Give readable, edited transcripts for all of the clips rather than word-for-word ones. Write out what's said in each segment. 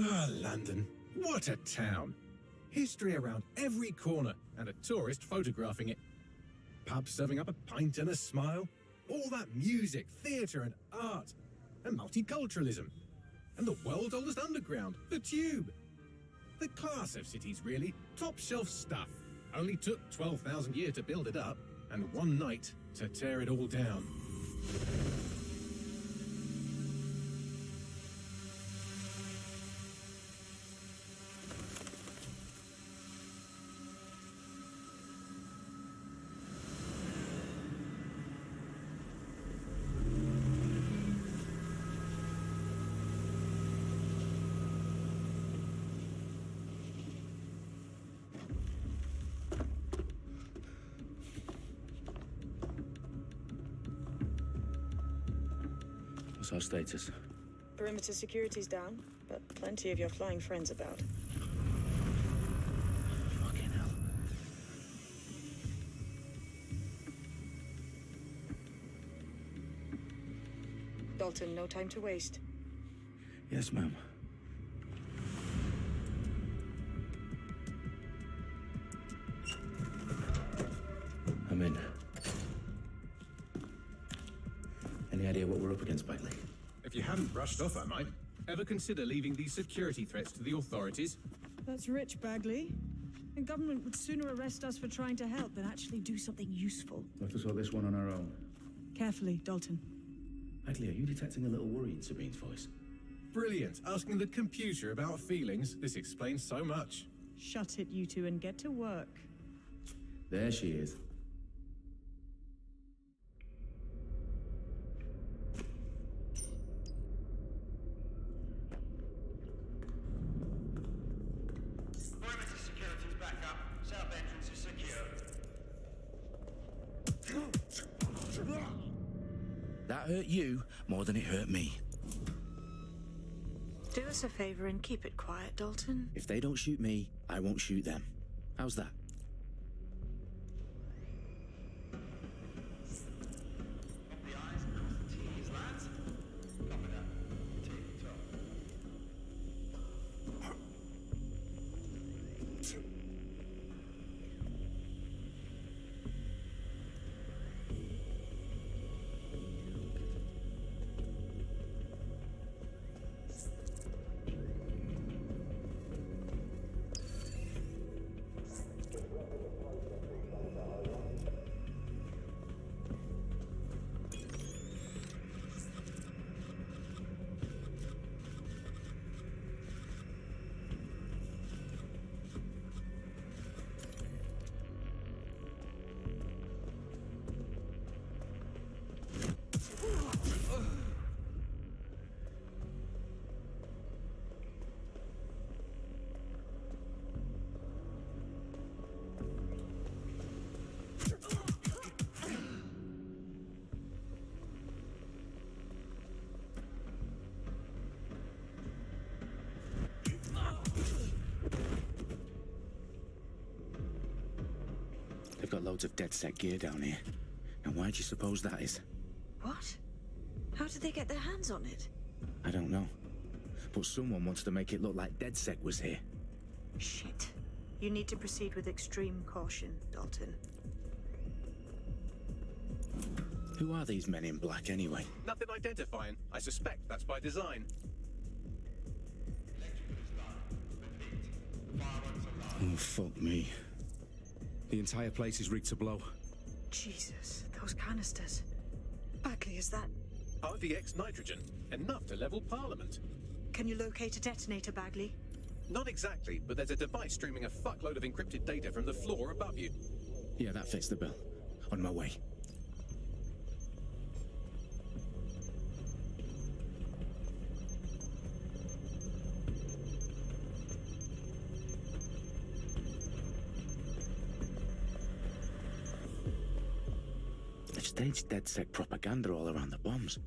Ah, London. What a town. History around every corner and a tourist photographing it. Pubs serving up a pint and a smile. All that music, theatre and art. And multiculturalism. And the world's oldest underground, the Tube. The class of cities, really. Top shelf stuff. Only took 12,000 years to build it up, and one night to tear it all down. What's our status? Perimeter security's down, but plenty of your flying friends about. Fucking hell. Dalton, no time to waste. Yes, ma'am. I'm in. Any idea what we're up against, Bagley? If you hadn't brushed off, I might. Ever consider leaving these security threats to the authorities? That's rich, Bagley. The government would sooner arrest us for trying to help than actually do something useful. We'll have to sort this one on our own. Carefully, Dalton. Bagley, are you detecting a little worry in Sabine's voice? Brilliant. Asking the computer about feelings. This explains so much. Shut it, you two, and get to work. There she is. Perimeter security's back up. South entrance is secure. That hurt you more than it hurt me. Do us a favor and keep it quiet, Dalton. If they don't shoot me, I won't shoot them. How's that? The eyes, cross the T's, lads. Copy that. Take top. They've got loads of DedSec gear down here. Now why do you suppose that is? What? How did they get their hands on it? I don't know. But someone wants to make it look like DedSec was here. Shit. You need to proceed with extreme caution, Dalton. Who are these men in black anyway? Nothing identifying. I suspect that's by design. Oh, fuck me. The entire place is rigged to blow. Jesus, those canisters. Bagley, is that... RVX nitrogen. Enough to level Parliament. Can you locate a detonator, Bagley? Not exactly, but there's a device streaming a fuckload of encrypted data from the floor above you. Yeah, that fits the bill. On my way. They've staged DedSec propaganda all around the bombs.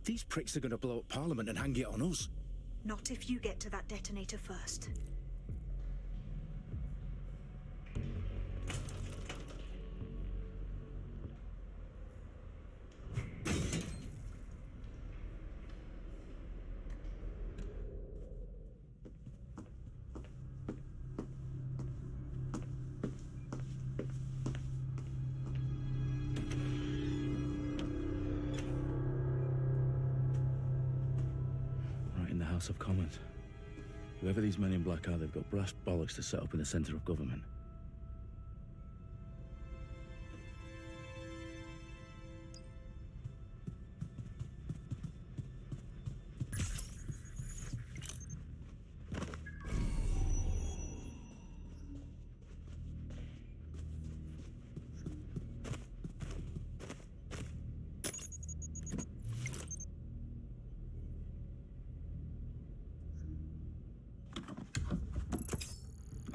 These pricks are going to blow up Parliament and hang it on us. Not if you get to that detonator first. House of Commons. Whoever these men in black are, they've got brass bollocks to set up in the centre of government.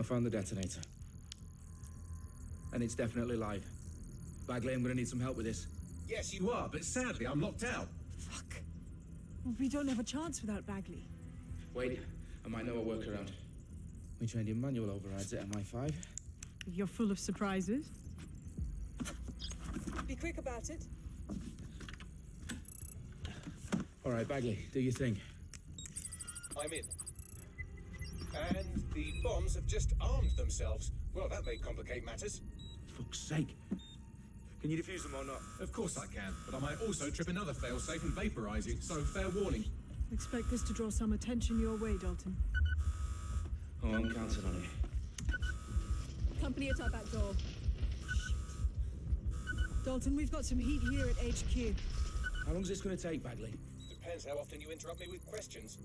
I found the detonator. And it's definitely live. Bagley, I'm gonna need some help with this. Yes, you are, but sadly I'm locked out. Fuck. Well, we don't have a chance without Bagley. Wait, I might know a workaround. We trained in manual overrides at MI5. You're full of surprises. Be quick about it. All right, Bagley, do your thing. I'm in. And the bombs have just armed themselves. Well, that may complicate matters. Fuck's sake. Can you defuse them or not? Of course I can, but I might also trip another failsafe and vaporize you, so fair warning. Expect this to draw some attention your way, Dalton. Oh, I'm counting on it. Company at our back door. Dalton, we've got some heat here at HQ. How long is this gonna take, Bagley? Depends how often you interrupt me with questions.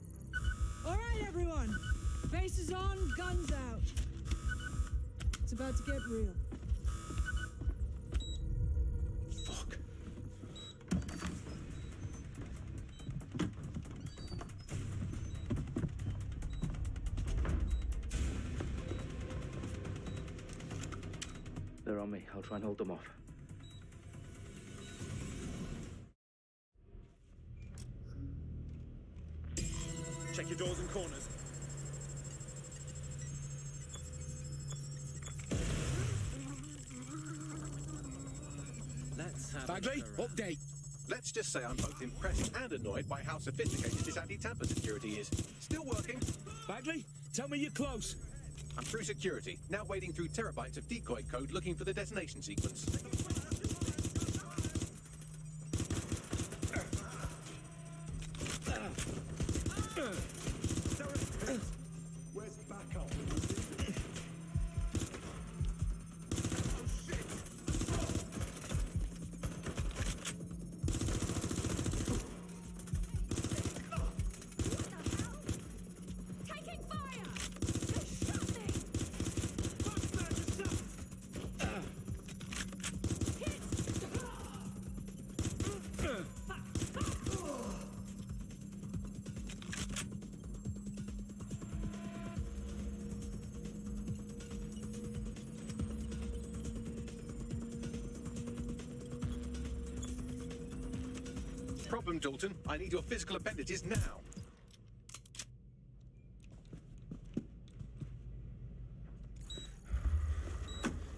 All right, everyone. Faces on, guns out. It's about to get real. Fuck. They're on me. I'll try and hold them off. Check your doors and corners. Let's have Bagley, update. Let's just say I'm both impressed and annoyed by how sophisticated this anti-tamper security is. Still working. Bagley, tell me you're close. I'm through security, now wading through terabytes of decoy code looking for the detonation sequence. Where's backup? Taking fire! Just shot me! Problem, Dalton. I need your physical appendages now.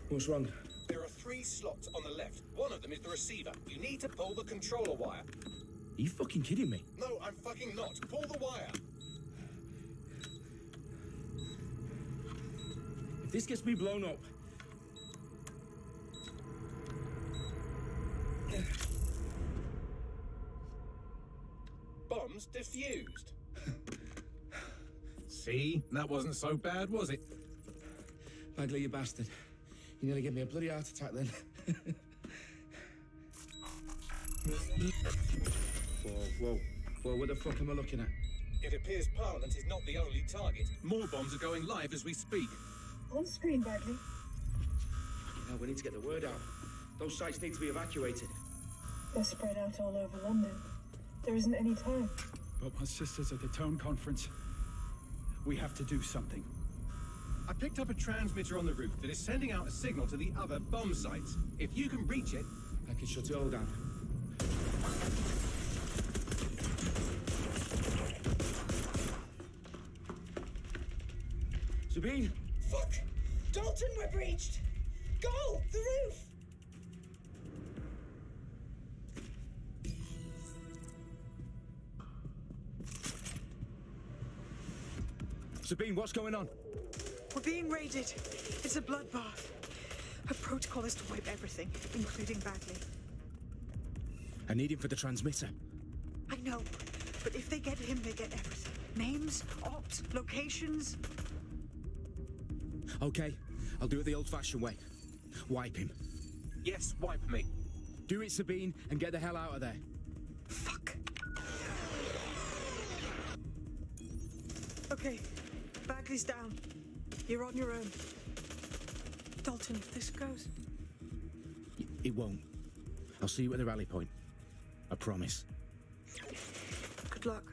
What's wrong? There are 3 slots on the left. One of them is the receiver. You need to pull the controller wire. Are you fucking kidding me? No, I'm fucking not. Pull the wire. If this gets me blown up... Bombs defused. See? That wasn't so bad, was it? Bagley, you bastard. You nearly gave me a bloody heart attack then. Whoa, what the fuck am I looking at? It appears Parliament is not the only target. More bombs are going live as we speak. On screen, Bagley. Now we need to get the word out. Those sites need to be evacuated. They're spread out all over London. There isn't any time. But my sister's at the town conference. We have to do something. I picked up a transmitter on the roof that is sending out a signal to the other bomb sites. If you can reach it... I can shut it all down. Sabine! Fuck! Dalton, we're breached! Go! The roof! Sabine, what's going on? We're being raided. It's a bloodbath. Our protocol is to wipe everything, including Bagley. I need him for the transmitter. I know, but if they get him, they get everything. Names, ops, locations. Okay, I'll do it the old-fashioned way. Wipe him. Yes, wipe me. Do it, Sabine, and get the hell out of there. Fuck. Okay, Bagley's down. You're on your own. Dalton, if this goes... It won't. I'll see you at the rally point. I promise. Good luck.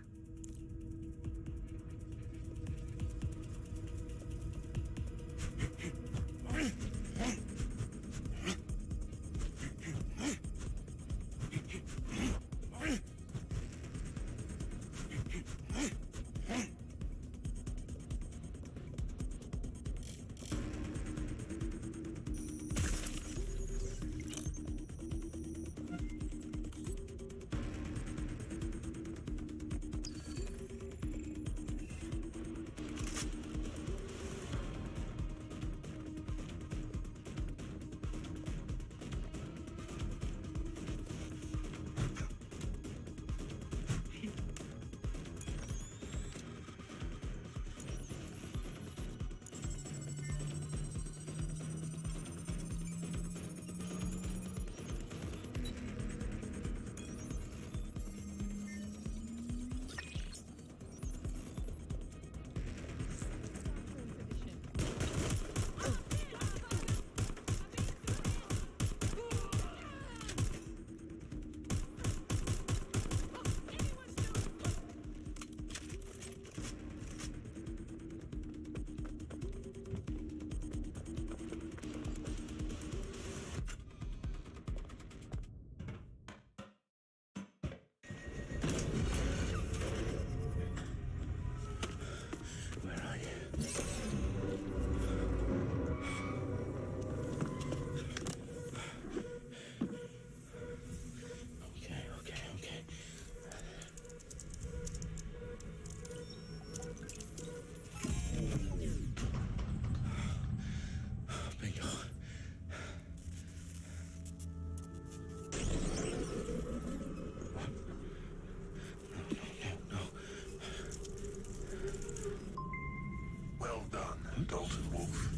Well done, Dalton Wolf.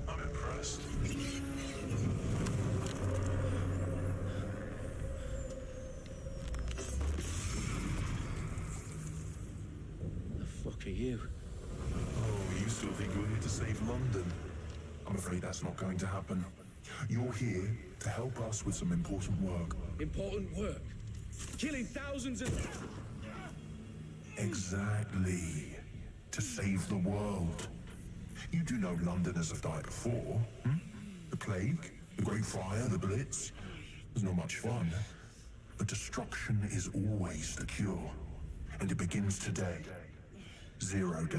I'm impressed. The fuck are you? Oh, you still think you're here to save London? I'm afraid that's not going to happen. You're here to help us with some important work. Important work. Killing thousands of... Exactly. To save the world. You do know Londoners have died before, hmm? The Plague, the Great Fire, the Blitz. There's not much fun. But destruction is always the cure. And it begins today. Zero Day.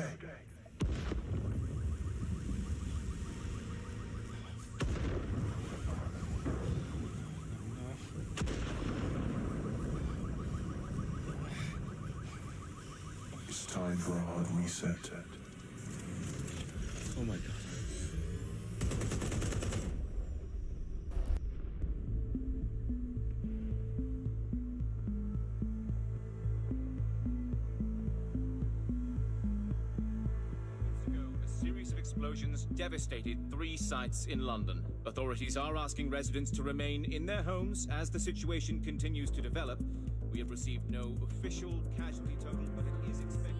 It's time for a hard reset. Oh my god. A series of explosions devastated 3 sites in London. Authorities are asking residents to remain in their homes as the situation continues to develop. We have received no official casualty total, but it is expected.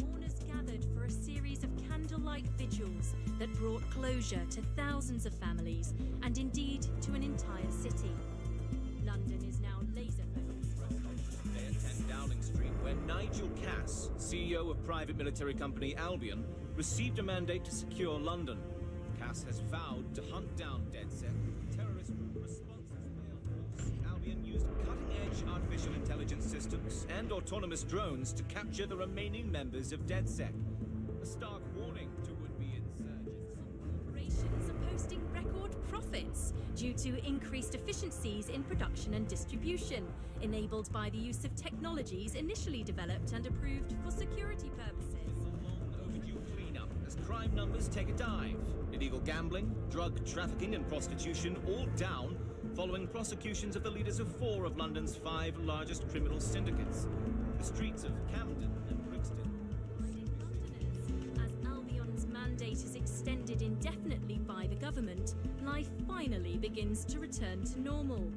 Mourners gathered for a series of candlelight vigils that brought closure to thousands of families and indeed to an entire city. London is now laser-focused. Today at 10 Downing Street, where Nigel Cass, CEO of private military company Albion, received a mandate to secure London. Cass has vowed to hunt down DedSec. Terrorist responses failed. Albion used cutting-edge artificial intelligence systems and autonomous drones to capture the remaining members of DedSec. A stark warning to would-be insurgents. Corporations are posting record profits due to increased efficiencies in production and distribution, enabled by the use of technologies initially developed and approved for security purposes. Overdue cleanup as crime numbers take a dive. Illegal gambling, drug trafficking and prostitution all down following prosecutions of the leaders of 4 of London's 5 largest criminal syndicates. The streets of Camden and Brixton mandate is extended indefinitely by the government, life finally begins to return to normal.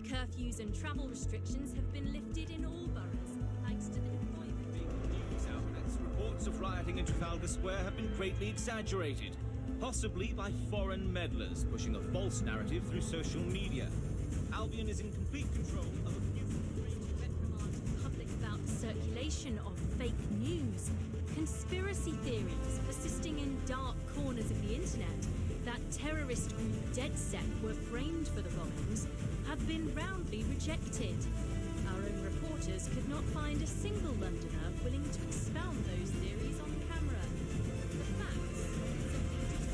Curfews and travel restrictions have been lifted in all boroughs, thanks to the deployment. News outlets, reports of rioting in Trafalgar Square have been greatly exaggerated, possibly by foreign meddlers pushing a false narrative through social media. Albion is in complete control of a few Reprimand to the public about the circulation of fake news, conspiracy theories persisting in dark corners of the internet that terrorist group DedSec were framed for the bombings have been roundly rejected. Our own reporters could not find a single Londoner willing to expound those theories on camera. The facts simply don't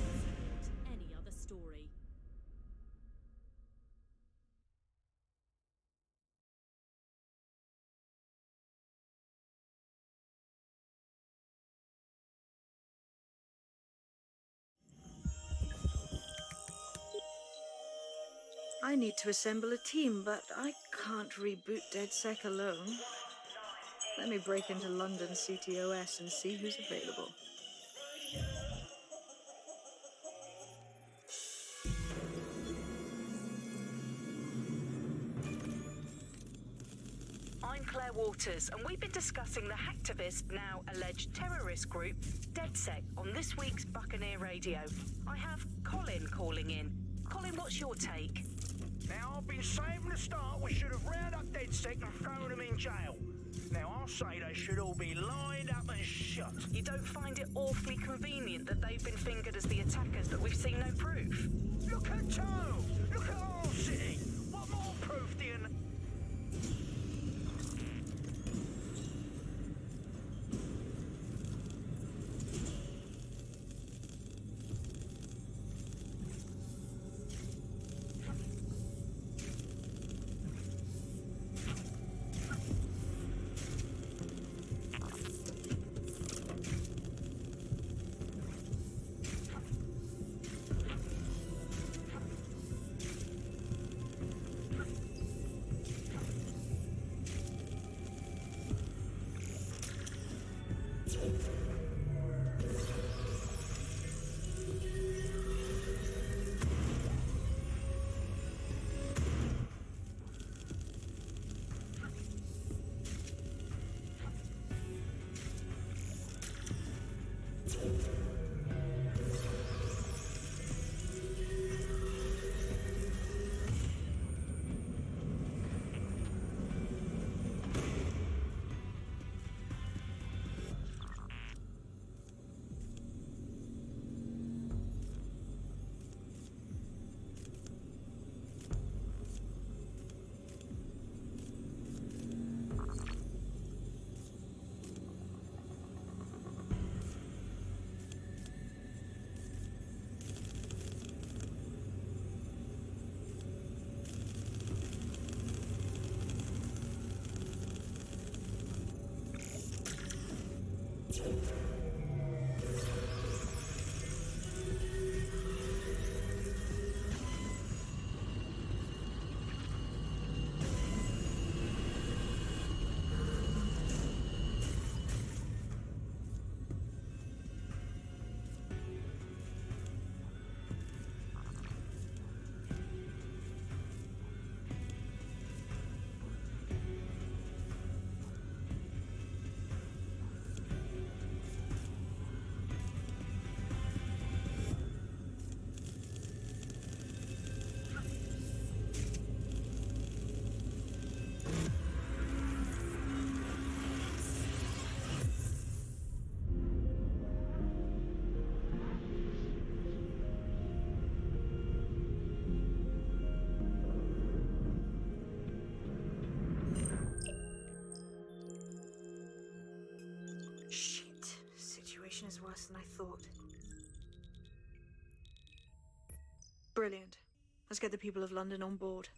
support any other story. I need to assemble a team, but I can't reboot DedSec alone. Let me break into London CTOS and see who's available. I'm Claire Waters, and we've been discussing the hacktivist, now alleged terrorist group, DedSec, on this week's Buccaneer Radio. I have Colin calling in. Colin, what's your take? Now, I've been saying from the start we should have rounded up DedSec and thrown them in jail. Now, I'll say they should all be lined up and shot. You don't find it awfully convenient that they've been fingered as the attackers, but we've seen no proof? Look at Toe! Look at our city! What more proof do you... Is worse than I thought. Brilliant. Let's get the people of London on board.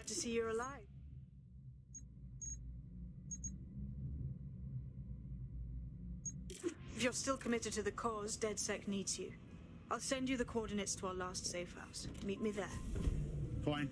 to see you're alive. If you're still committed to the cause, DedSec needs you. I'll send you the coordinates to our last safe house. Meet me there. Fine.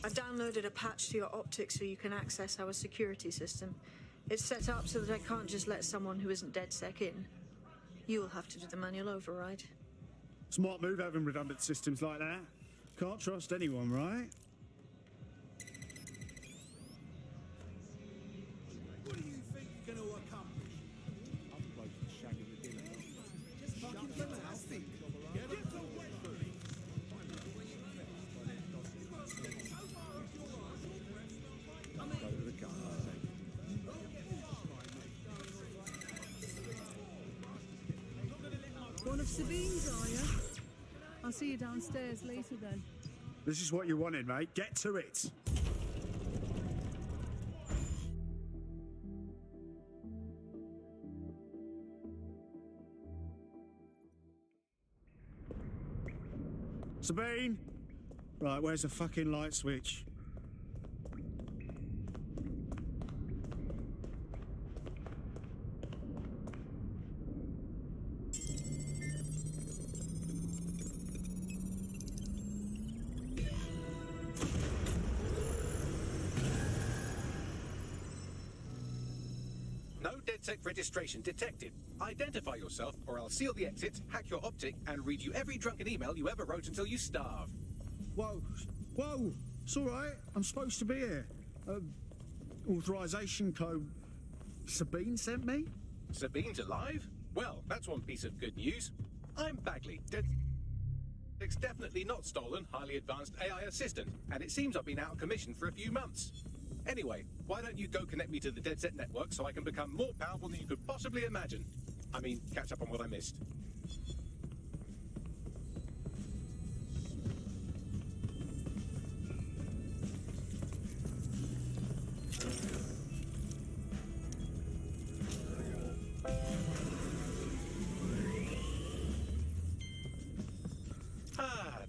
I've downloaded a patch to your optics so you can access our security system. It's set up so that I can't just let someone who isn't DedSec in. You'll have to do the manual override. Smart move having redundant systems like that. Can't trust anyone, right? What do you think you're going to accomplish? I'm close to shagging the dinner. Just fucking fantastic. Get away from me. Go to the gun, I think. One of Sabine's, are you? I'll see you downstairs later then. This is what you wanted, mate. Get to it. Sabine! Right, where's the fucking light switch? No DedSec registration detected. Identify yourself, or I'll seal the exits, hack your optic, and read you every drunken email you ever wrote until you starve. Whoa, whoa, it's all right. I'm supposed to be here. Authorization code Sabine sent me? Sabine's alive? Well, that's one piece of good news. I'm Bagley, DedSec's definitely not stolen, highly advanced AI assistant, and it seems I've been out of commission for a few months. Anyway, why don't you go connect me to the DedSec network so I can become more powerful than you could possibly imagine? I mean, catch up on what I missed.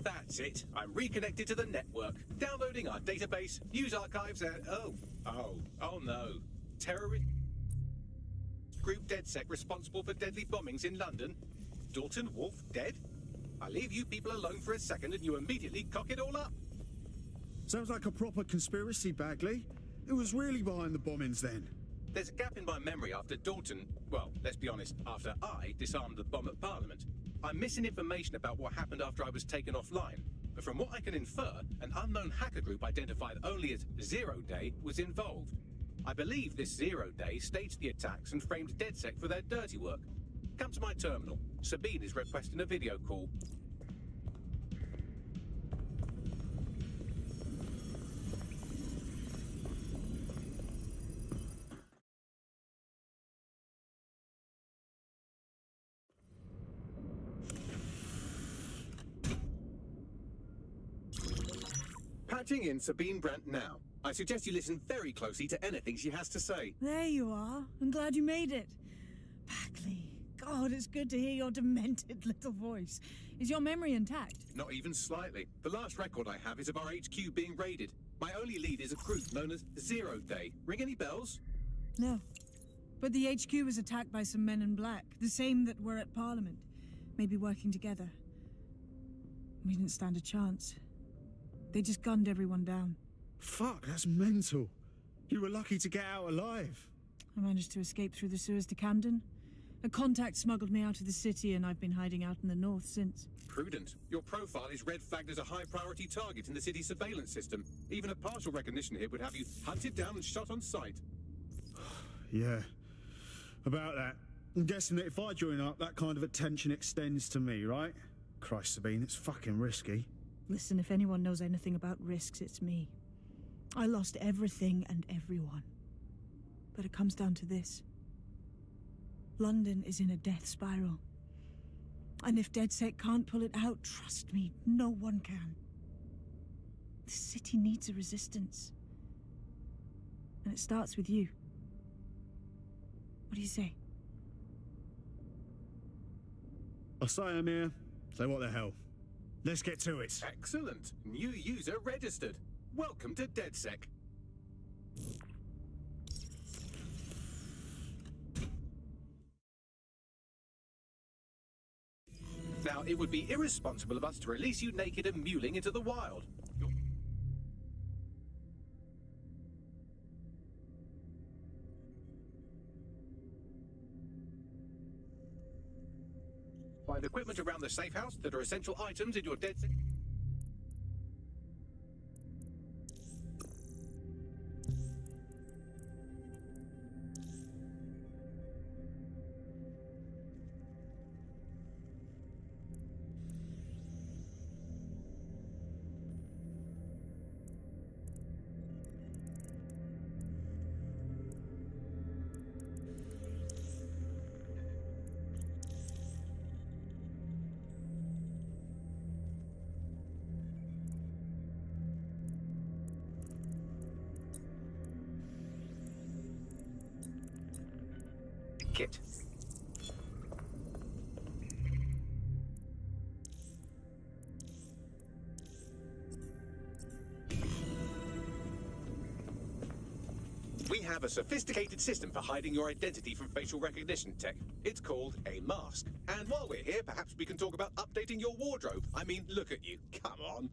That's it. I'm reconnected to the network, downloading our database, news archives, and oh no. Terrorist group DedSec responsible for deadly bombings in London? Dalton Wolf dead? I leave you people alone for a second and you immediately cock it all up. Sounds like a proper conspiracy, Bagley. Who was really behind the bombings then? There's a gap in my memory after Dalton, well, let's be honest, after I disarmed the bomb at Parliament. I'm missing information about what happened after I was taken offline, but from what I can infer, an unknown hacker group identified only as Zero Day was involved. I believe this Zero Day staged the attacks and framed DedSec for their dirty work. Come to my terminal. Sabine is requesting a video call. Patching in Sabine Brandt now. I suggest you listen very closely to anything she has to say. There you are. I'm glad you made it. Bagley, God, it's good to hear your demented little voice. Is your memory intact? Not even slightly. The last record I have is of our HQ being raided. My only lead is a group known as Zero Day. Ring any bells? No. But the HQ was attacked by some men in black, the same that were at Parliament. Maybe working together. We didn't stand a chance. They just gunned everyone down. Fuck, that's mental. You were lucky to get out alive. I managed to escape through the sewers to Camden. A contact smuggled me out of the city, and I've been hiding out in the north since. Prudent. Your profile is red flagged as a high-priority target in the city's surveillance system. Even a partial recognition here would have you hunted down and shot on sight. Yeah, about that. I'm guessing that if I join up, that kind of attention extends to me, right? Christ, Sabine, it's fucking risky. Listen, if anyone knows anything about risks, it's me. I lost everything and everyone. But it comes down to this. London is in a death spiral. And if DedSec can't pull it out, trust me, no one can. The city needs a resistance. And it starts with you. What do you say? I say, Amir, say what the hell. Let's get to it. Excellent. New user registered. Welcome to DedSec. Now, it would be irresponsible of us to release you naked and mewling into the wild. Find equipment around the safe house that are essential items in your DedSec. Kit. We have a sophisticated system for hiding your identity from facial recognition tech. It's called a mask. And while we're here, perhaps we can talk about updating your wardrobe. I mean, look at you. Come on.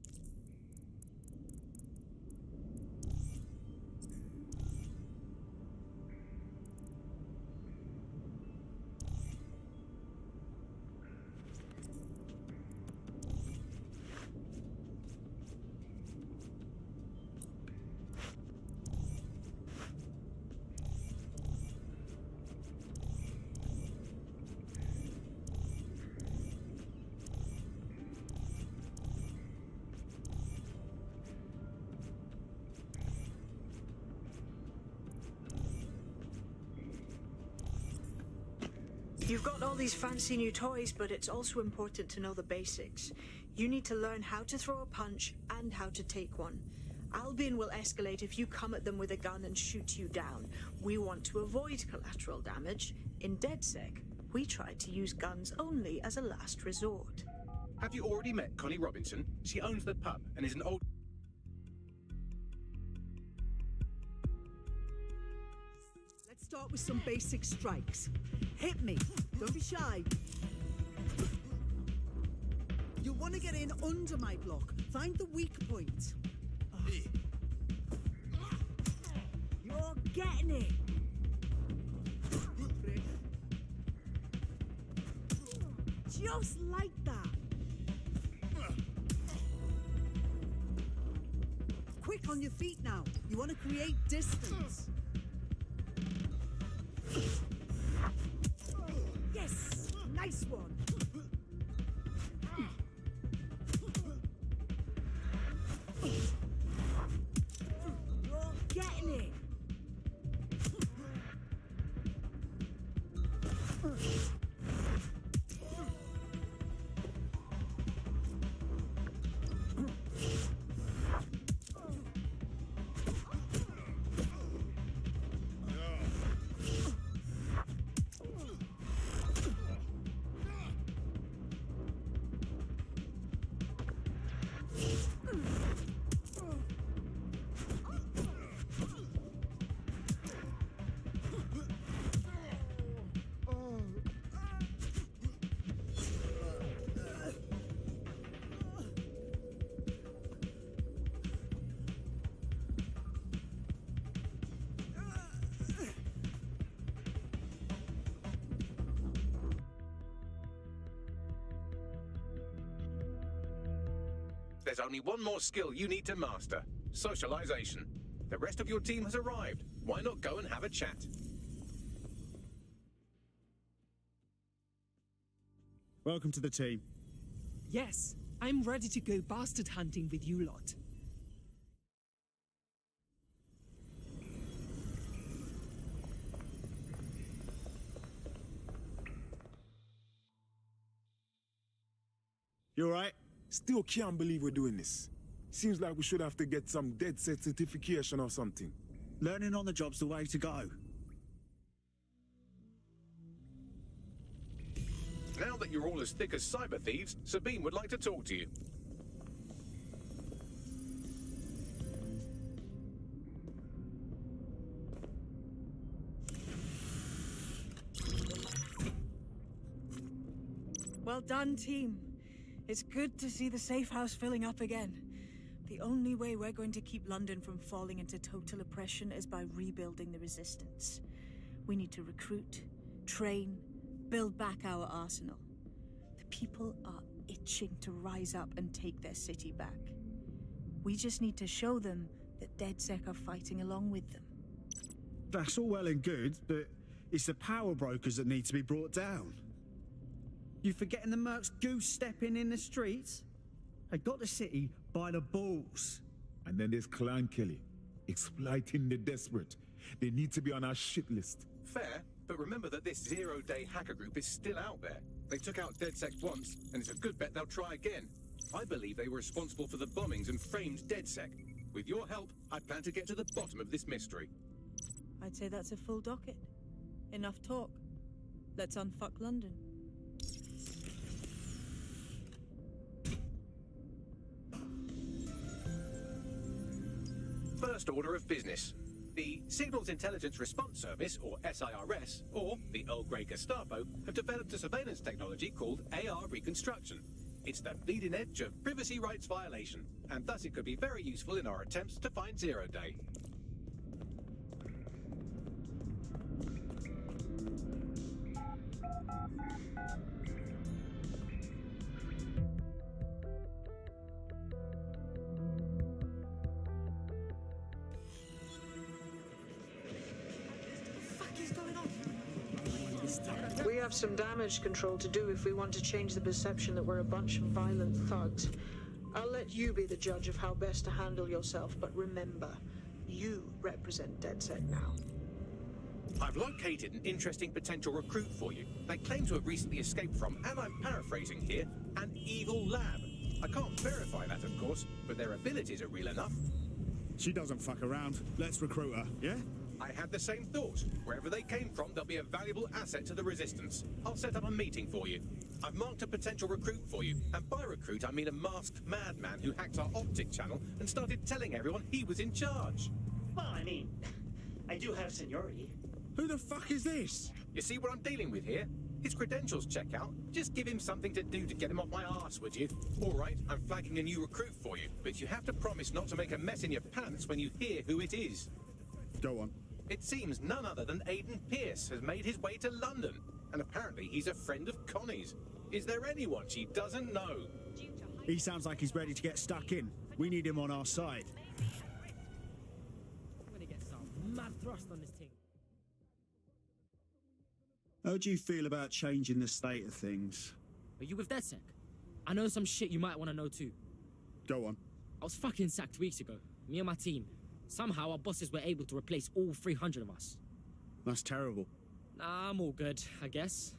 You've got all these fancy new toys, but it's also important to know the basics. You need to learn how to throw a punch and how to take one. Albion will escalate if you come at them with a gun and shoot you down. We want to avoid collateral damage. In DedSec, we try to use guns only as a last resort. Have you already met Connie Robinson? She owns the pub and is an old... Let's start with some basic strikes. Hit me. Don't be shy. You'll want to get in under my block. Find the weak point. You're getting it. Just like that. quick on your feet now. You want to create distance. Yes! Nice one! You're getting it! There's only one more skill you need to master. Socialization. The rest of your team has arrived. Why not go and have a chat? Welcome to the team. Yes, I'm ready to go bastard hunting with you lot. You alright? Still can't believe we're doing this. Seems like we should have to get some DedSec certification or something. Learning on the job's the way to go. Now that you're all as thick as cyber thieves, Sabine would like to talk to you. Well done, team. It's good to see the safe house filling up again. The only way we're going to keep London from falling into total oppression is by rebuilding the resistance. We need to recruit, train, build back our arsenal. The people are itching to rise up and take their city back. We just need to show them that DedSec are fighting along with them. That's all well and good, but it's the power brokers that need to be brought down. You forgetting the Mercs goose stepping in the streets? They got the city by the balls. And then there's Clan Kelly, exploiting the desperate. They need to be on our shit list. Fair, but remember that this zero-day hacker group is still out there. They took out DedSec once, and it's a good bet they'll try again. I believe they were responsible for the bombings and framed DedSec. With your help, I plan to get to the bottom of this mystery. I'd say that's a full docket. Enough talk. Let's unfuck London. First order of business. The Signals Intelligence Response Service, or SIRS, or the Earl Grey Gestapo, have developed a surveillance technology called AR Reconstruction. It's the bleeding edge of privacy rights violation, and thus it could be very useful in our attempts to find Zero Day. We have some damage control to do if we want to change the perception that we're a bunch of violent thugs. I'll let you be the judge of how best to handle yourself, but remember, you represent DedSec now. I've located an interesting potential recruit for you. They claim to have recently escaped from, and I'm paraphrasing here, an evil lab. I can't verify that, of course, but their abilities are real enough. She doesn't fuck around. Let's recruit her, yeah? I had the same thought. Wherever they came from, they'll be a valuable asset to the Resistance. I'll set up a meeting for you. I've marked a potential recruit for you, and by recruit I mean a masked madman who hacked our optic channel and started telling everyone he was in charge. Well, I mean, I do have seniority. Who the fuck is this? You see what I'm dealing with here? His credentials check out. Just give him something to do to get him off my arse, would you? All right, I'm flagging a new recruit for you, but you have to promise not to make a mess in your pants when you hear who it is. Go on. It seems none other than Aidan Pierce has made his way to London, and apparently he's a friend of Connie's. Is there anyone she doesn't know? He sounds like he's ready to get stuck in. We need him on our side. mad thrust on this thing. How do you feel about changing the state of things? Are you with DedSec? I know some shit you might want to know too. Go on. I was fucking sacked weeks ago, me and my team. Somehow our bosses were able to replace all 300 of us. That's terrible. Nah, I'm all good, I guess.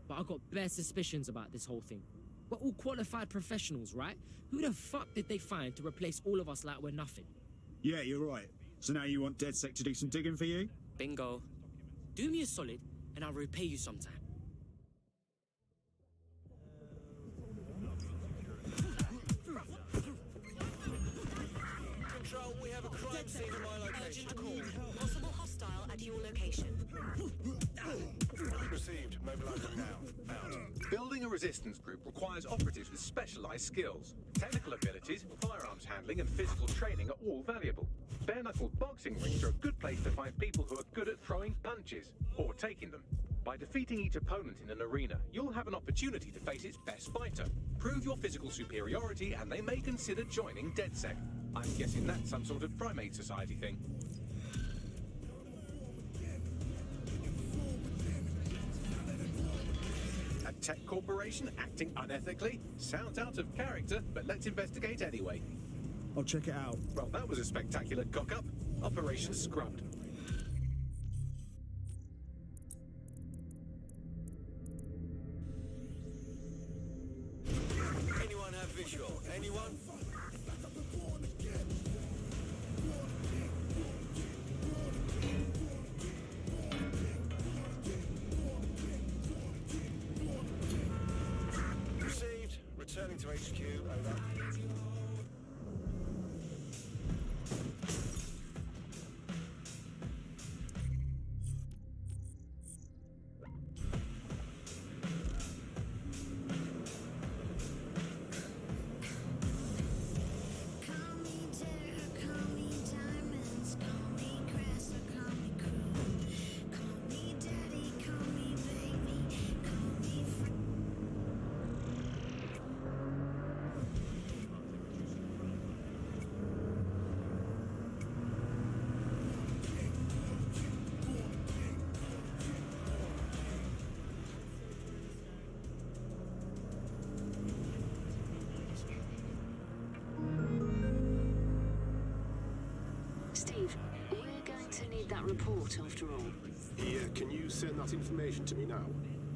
But I got bare suspicions about this whole thing. We're all qualified professionals, right? Who the fuck did they find to replace all of us like we're nothing? Yeah, you're right. So now you want DedSec to do some digging for you? Bingo. Do me a solid, and I'll repay you sometime. Control, we have a crime scene at my location. Urgent call. Possible hostile at your location. Received. Mobilizing now. Out. Building a resistance group requires operatives with specialized skills. Technical abilities, firearms handling, and physical training are all valuable. Bare-knuckle boxing rings are a good place to find people who are good at throwing punches, or taking them. By defeating each opponent in an arena, you'll have an opportunity to face its best fighter. Prove your physical superiority, and they may consider joining DedSec. I'm guessing that's some sort of primate society thing. A tech corporation acting unethically? Sounds out of character, but let's investigate anyway. I'll check it out. Well, that was a spectacular cock-up. Operation scrubbed. Anyone have visual? Anyone? Received. Returning to HQ. Over. Steve, we're going to need that report after all. Yeah, can you send that information to me now?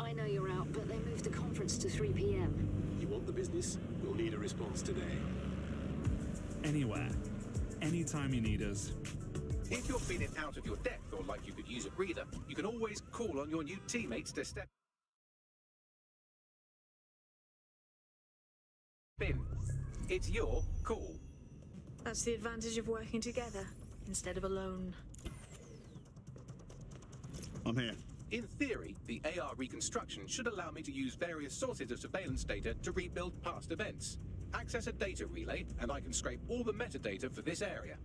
I know you're out, but they moved the conference to 3 p.m. You want the business? We'll need a response today. Anywhere. Anytime you need us. If you're feeling out of your depth or like you could use a breather, you can always call on your new teammates to step in. It's your call. That's the advantage of working together instead of alone. I'm here. In theory, the AR reconstruction should allow me to use various sources of surveillance data to rebuild past events. Access a data relay, and I can scrape all the metadata for this area.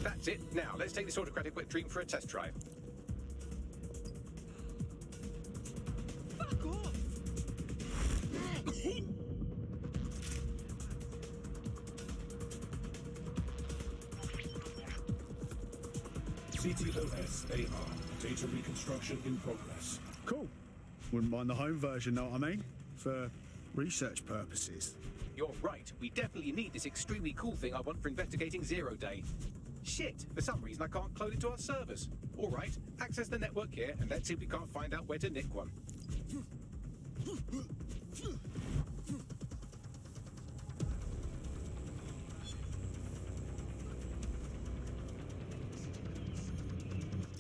That's it. Now, let's take this autocratic wet dream for a test drive. Fuck off! CTOS AR. Data reconstruction in progress. Cool. Wouldn't mind the home version, know what I mean? For research purposes. You're right. We definitely need this extremely cool thing I want for investigating Zero Day. Shit, for some reason I can't clone it to our servers. All right, access the network here, and let's see if we can't find out where to nick one.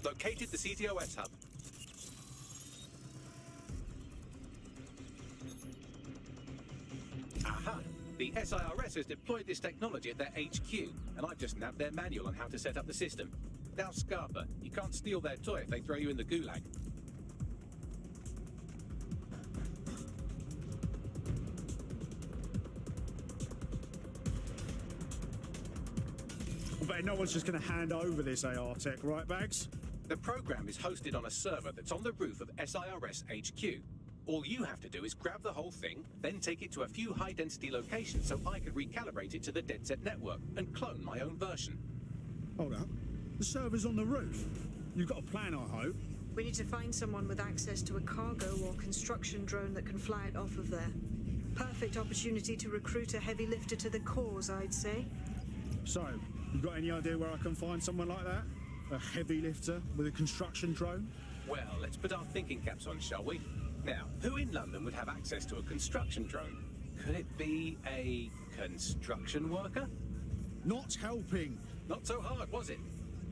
Located the CTOS hub. Aha! The SIRS has deployed this technology at their HQ, and I've just nabbed their manual on how to set up the system. Now, Scarpa, you can't steal their toy if they throw you in the gulag. I bet no one's just going to hand over this AR tech, right, Bags? The program is hosted on a server that's on the roof of SIRS HQ. All you have to do is grab the whole thing, then take it to a few high-density locations so I can recalibrate it to the DedSec network and clone my own version. Hold up. The server's on the roof. You've got a plan, I hope. We need to find someone with access to a cargo or construction drone that can fly it off of there. Perfect opportunity to recruit a heavy lifter to the cause, I'd say. So, you got any idea where I can find someone like that? A heavy lifter with a construction drone? Well, let's put our thinking caps on, shall we? Now, who in London would have access to a construction drone? Could it be a construction worker? Not helping. Not so hard, was it?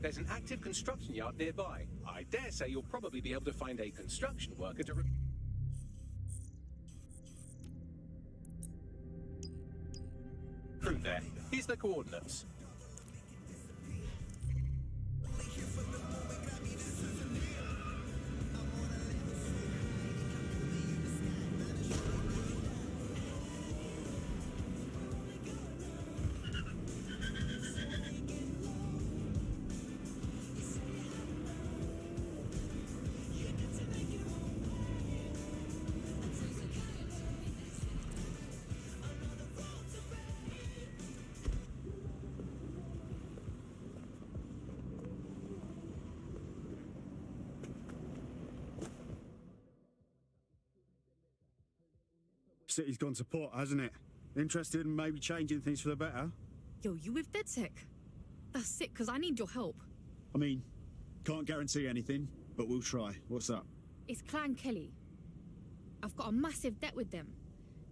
There's an active construction yard nearby. I dare say you'll probably be able to find a construction worker to... Recruit there. Here's the coordinates. City's gone to pot, hasn't it? Interested in maybe changing things for the better? Yo, you with DedSec? That's sick, because I need your help. I mean, can't guarantee anything, but we'll try. What's up? It's Clan Kelly. I've got a massive debt with them.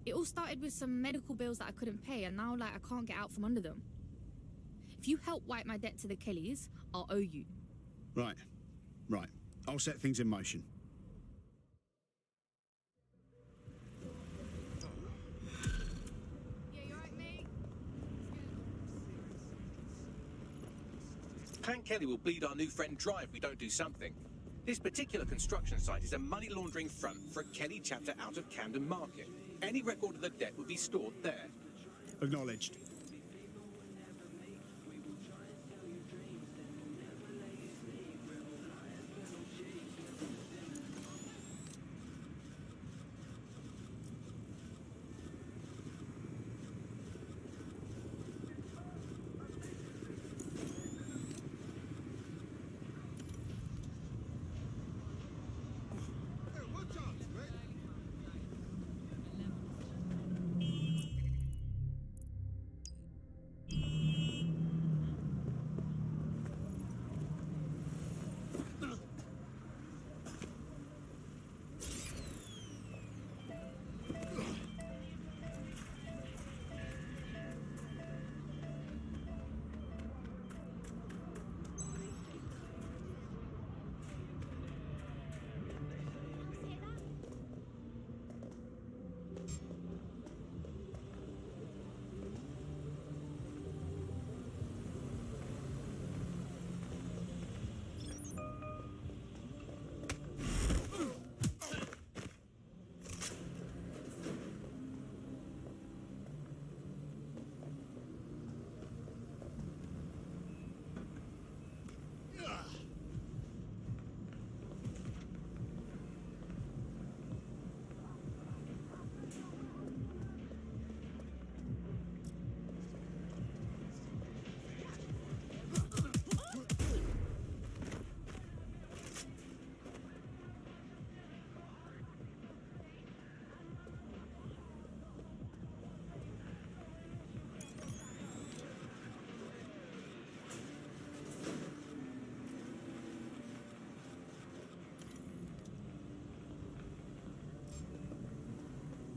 It all started with some medical bills that I couldn't pay, and now, I can't get out from under them. If you help wipe my debt to the Kellys, I'll owe you. Right. I'll set things in motion. Clan Kelly will bleed our new friend dry if we don't do something. This particular construction site is a money laundering front for a Kelly chapter out of Camden Market. Any record of the debt would be stored there. Acknowledged.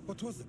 What was it?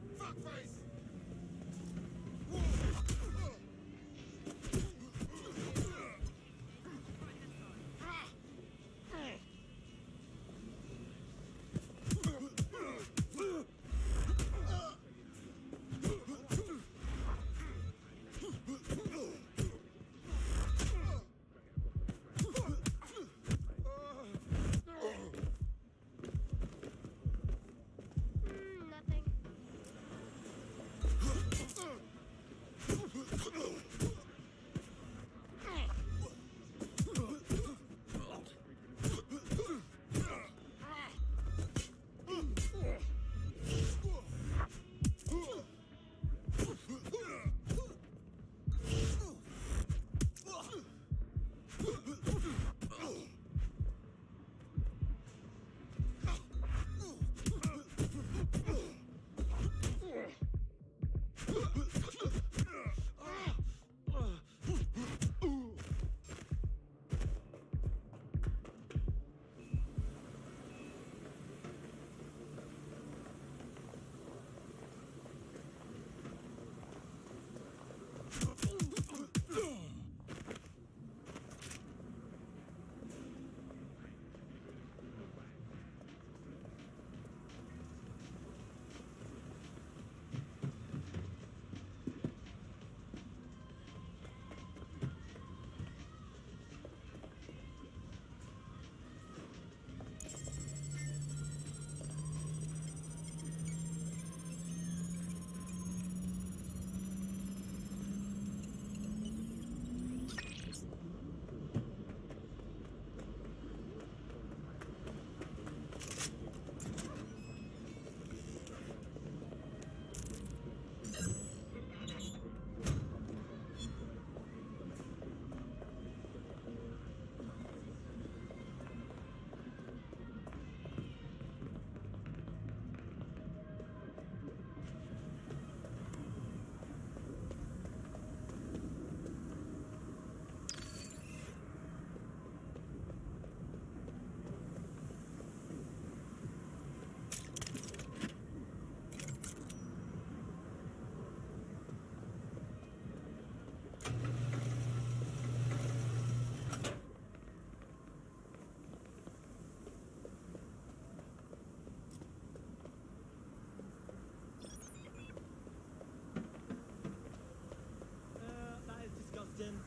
Captain.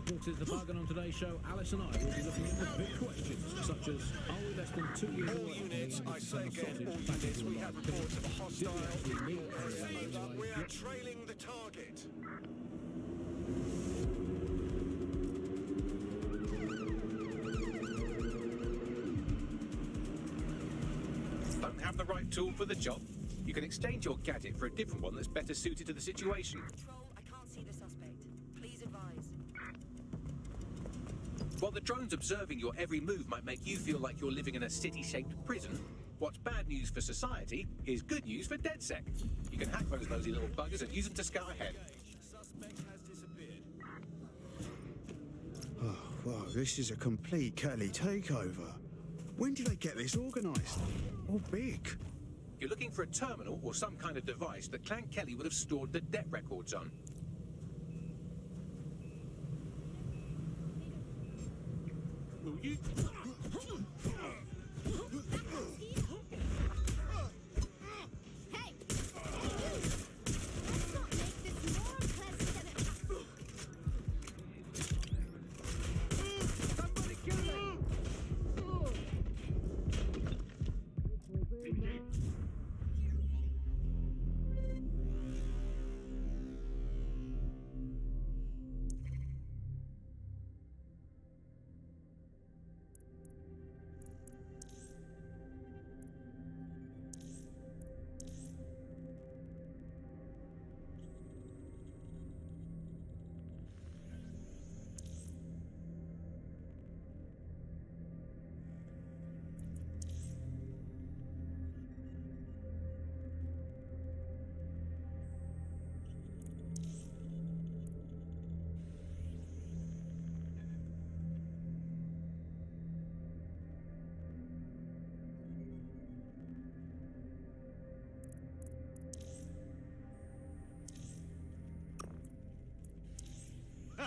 This is the Bargain on Today's show. Alice and I will be looking into big questions such as, are we less than 2 years All away from units, being I say able to again, turn all sausage back units, into we a have live reports of a pig? hostile. Did we actually meet Receiver, we are Yep. trailing the target. Don't have the right tool for the job? You can exchange your gadget for a different one that's better suited to the situation. Control, I can't see the suspect. Please advise. While the drones observing your every move might make you feel like you're living in a city-shaped prison, what's bad news for society is good news for DedSec. You can hack those nosy little buggers and use them to scout ahead. Oh, wow, this is a complete Kelly takeover. When did they get this organised? Or big? You're looking for a terminal or some kind of device that Clan Kelly would have stored the debt records on. Will you...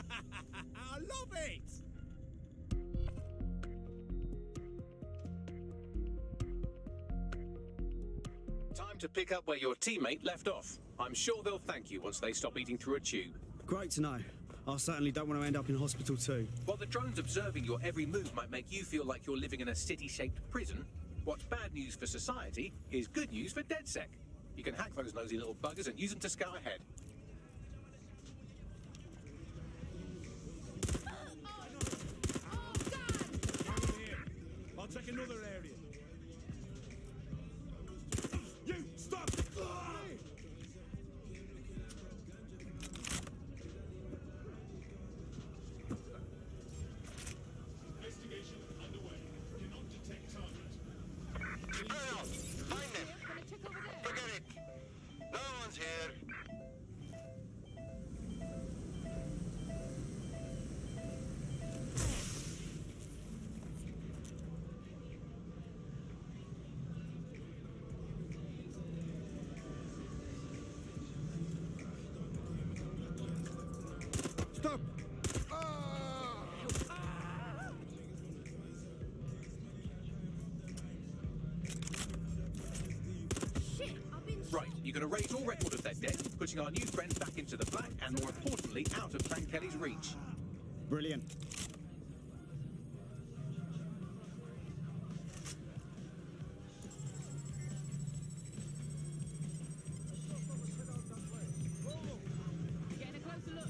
I love it! Time to pick up where your teammate left off. I'm sure they'll thank you once they stop eating through a tube. Great to know. I certainly don't want to end up in hospital too. While the drones observing your every move might make you feel like you're living in a city-shaped prison, what's bad news for society is good news for DedSec. You can hack those nosy little buggers and use them to scout ahead. I'll take another area. You, stop! Investigation underway. Cannot detect target. Spread out! Find them! Forget it! No one's here! Stop! Right, you're going to raise all record of their death, putting our new friends back into the black and, more importantly, out of Clan Kelly's reach. Brilliant. Getting a closer look.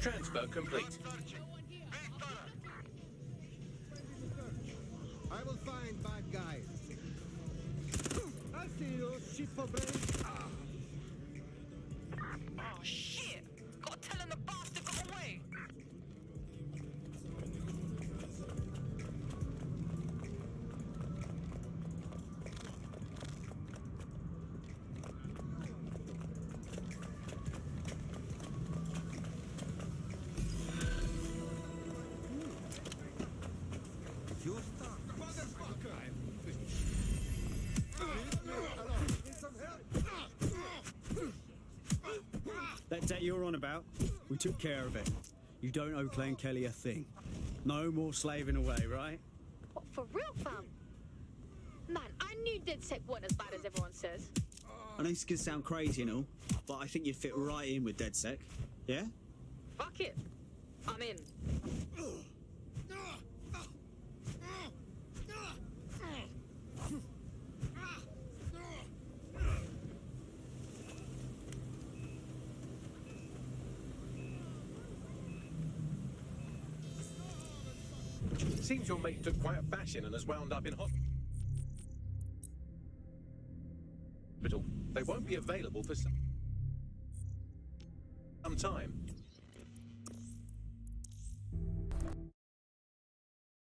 Transfer complete. I will find bad guys. I see you, shit for brains. Oh, shit! Gotta tell him the bastard got away! You stop. Motherfucker! Leave me alone. Need some help? That debt you're on about, we took care of it. You don't owe Clan Kelly a thing. No more slaving away, right? What, for real, fam? Man, I knew DedSec weren't as bad as everyone says. I know this can sound crazy and all, but I think you'd fit right in with DedSec. Yeah? Fuck it. I'm in. Seems your mate took quite a bashing and has wound up in hospital. They won't be available for some time.